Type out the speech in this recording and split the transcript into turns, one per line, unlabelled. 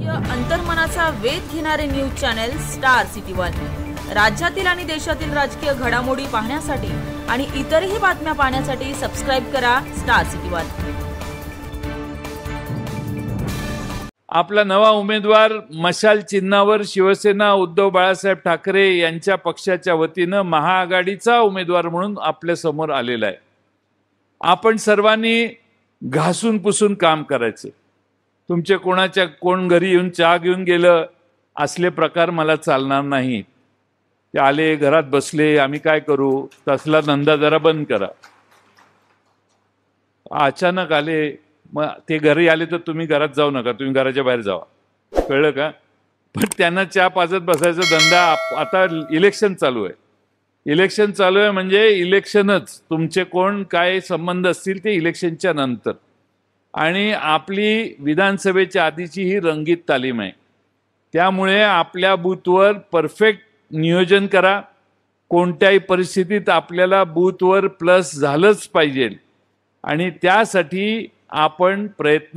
लोकप्रिय अंतर्मनाचा वेध घेणारे news channel star city one. राज्यातील आणि देशातील राजकीय घडामोडी पाहण्यासाठी आणि इतरही बातम्या पाहण्यासाठी सबस्क्राइब करा स्टार सिटी वन।
आपला नवा उमेदवार मशाल चिन्हावर शिवसेना उद्धव बाळासाहेब ठाकरे यांच्या पक्षाच्या वतीने महाआघाडीचा उमेदवार म्हणून आपल्या समोर आलेला आहे। आपण सर्वांनी घासून पुसून काम करायचे। तुमचे कोण घरी येऊन चहा घेऊन गेलं असले प्रकार मला चालणार नाही। ते आले घरात बसले आम्ही काय करू तसला धंदा जरा बंद करा। अचानक आले मग ते घरी आले तर तुम्ही घरात जाऊ नका, तुम्ही घराच्या बाहेर जावा, कळलं का? पण त्यांना चहा पाजत बसायचा धंदा आता इलेक्शन चालू आहे। इलेक्शन चालू आहे म्हणजे इलेक्शनच, तुमचे कोण काय संबंध असतील ते इलेक्शनच्या नंतर। आणि आपली विधानसभेच्या आधीची ही रंगीत तालीम आहे। त्यामुळे आपल्या बूथवर परफेक्ट नियोजन करा। कोणत्याही परिस्थितीत आपल्याला बूथवर प्लस झालंच पाहिजे आणि त्यासाठी आपण प्रयत्न